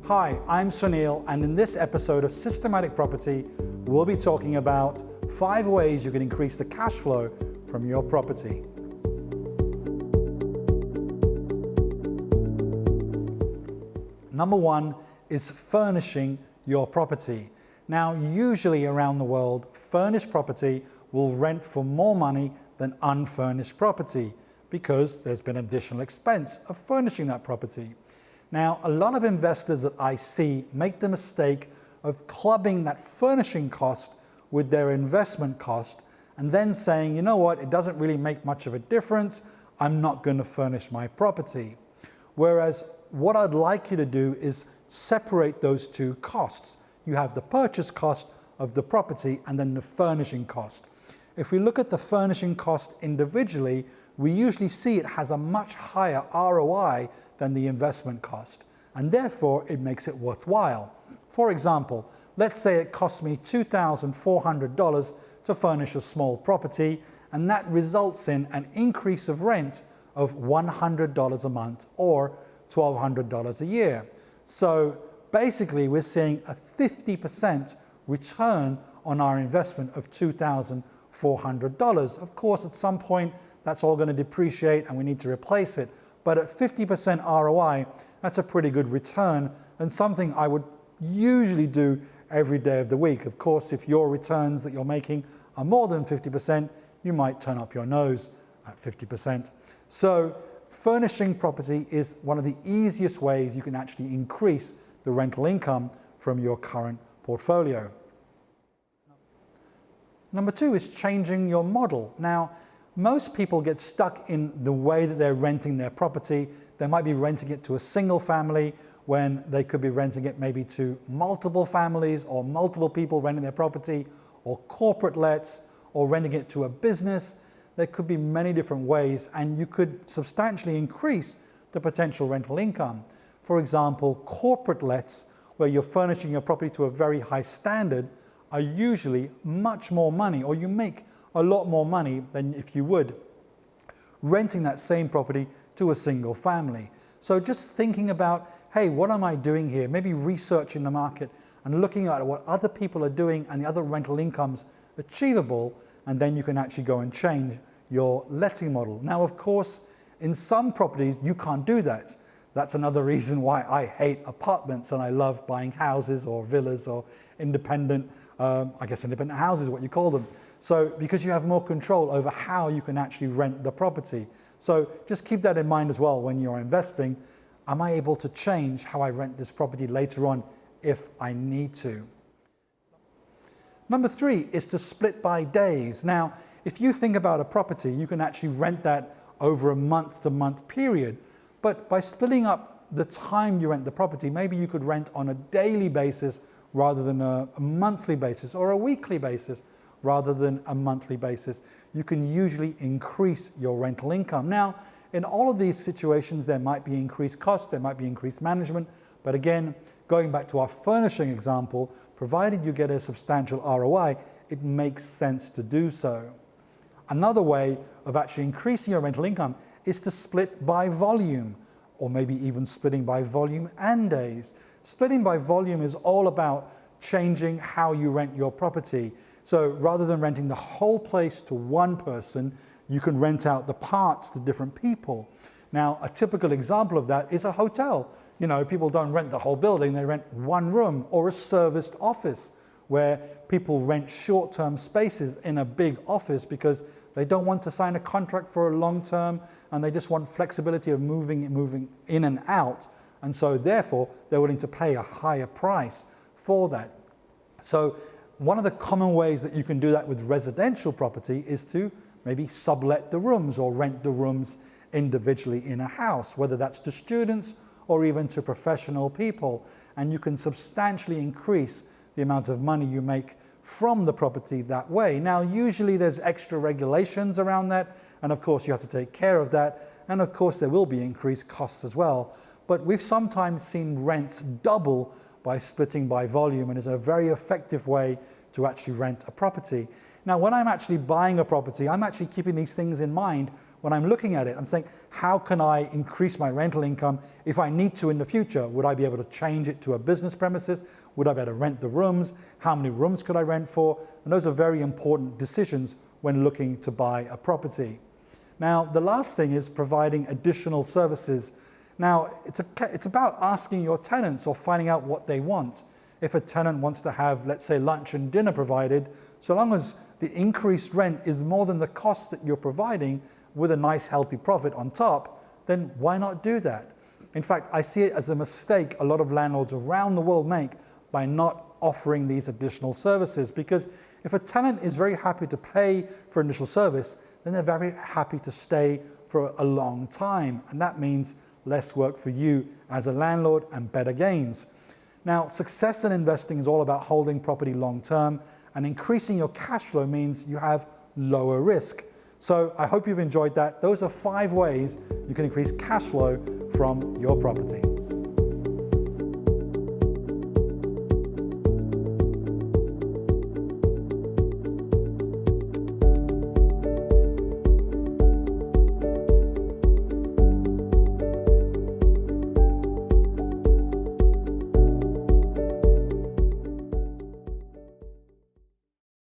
Hi, I'm Sunil, and in this episode of Systematic Property, we'll be talking about 5 ways you can increase the cash flow from your property. Number 1 is furnishing your property. Now, usually around the world, furnished property will rent for more money than unfurnished property because there's been additional expense of furnishing that property. Now, a lot of investors that I see make the mistake of clubbing that furnishing cost with their investment cost and then saying, you know what, it doesn't really make much of a difference, I'm not going to furnish my property. Whereas what I'd like you to do is separate those two costs. You have the purchase cost of the property and then the furnishing cost. If we look at the furnishing cost individually, we usually see it has a much higher ROI than the investment cost, and therefore it makes it worthwhile. For example, let's say it costs me $2,400 to furnish a small property, and that results in an increase of rent of $100 a month or $1,200 a year. So basically we're seeing a 50% return on our investment of $2,400. Of course, at some point that's all going to depreciate and we need to replace it. But at 50% ROI, that's a pretty good return and something I would usually do every day of the week. Of course, if your returns that you're making are more than 50%, you might turn up your nose at 50%. So furnishing property is one of the easiest ways you can actually increase the rental income from your current portfolio. Number 2 is changing your model. Now, most people get stuck in the way that they're renting their property. They might be renting it to a single family when they could be renting it maybe to multiple families or multiple people renting their property, or corporate lets, or renting it to a business. There could be many different ways, and you could substantially increase the potential rental income. For example, corporate lets, where you're furnishing your property to a very high standard, are usually much more money, or you make a lot more money than if you would renting that same property to a single family. So just thinking about, hey, what am I doing here? Maybe researching the market and looking at what other people are doing and the other rental incomes achievable, and then you can actually go and change your letting model. Now, of course, in some properties, you can't do that. That's another reason why I hate apartments and I love buying houses or villas or independent, independent houses is what you call them. So because you have more control over how you can actually rent the property. So just keep that in mind as well when you're investing. Am I able to change how I rent this property later on if I need to? Number 3 is to split by days. Now, if you think about a property, you can actually rent that over a month-to-month period. But by splitting up the time you rent the property, maybe you could rent on a daily basis rather than a monthly basis, or a weekly basis rather than a monthly basis. You can usually increase your rental income. Now, in all of these situations, there might be increased cost, there might be increased management, but again, going back to our furnishing example, provided you get a substantial ROI, it makes sense to do so. Another way of actually increasing your rental income is to split by volume, or maybe even splitting by volume and days. Splitting by volume is all about changing how you rent your property. So rather than renting the whole place to one person, you can rent out the parts to different people. Now, a typical example of that is a hotel. You know, people don't rent the whole building, they rent one room, or a serviced office where people rent short-term spaces in a big office because they don't want to sign a contract for a long term and they just want flexibility of moving in and out. And so therefore, they're willing to pay a higher price for that. So one of the common ways that you can do that with residential property is to maybe sublet the rooms or rent the rooms individually in a house, whether that's to students or even to professional people. And you can substantially increase the amount of money you make from the property that way. Now, usually there's extra regulations around that, and of course you have to take care of that, and of course there will be increased costs as well. But we've sometimes seen rents double by splitting by volume, and is a very effective way to actually rent a property. Now, when I'm actually buying a property, I'm actually keeping these things in mind when I'm looking at it. I'm saying, how can I increase my rental income if I need to in the future? Would I be able to change it to a business premises? Would I be able to rent the rooms? How many rooms could I rent for? And those are very important decisions when looking to buy a property. Now, the last thing is providing additional services. Now, it's about asking your tenants or finding out what they want. If a tenant wants to have, let's say, lunch and dinner provided, so long as the increased rent is more than the cost that you're providing with a nice healthy profit on top, then why not do that? In fact, I see it as a mistake a lot of landlords around the world make by not offering these additional services, because if a tenant is very happy to pay for initial service, then they're very happy to stay for a long time, and that means less work for you as a landlord and better gains. Now, success in investing is all about holding property long term, and increasing your cash flow means you have lower risk. So I hope you've enjoyed that. Those are 5 ways you can increase cash flow from your property.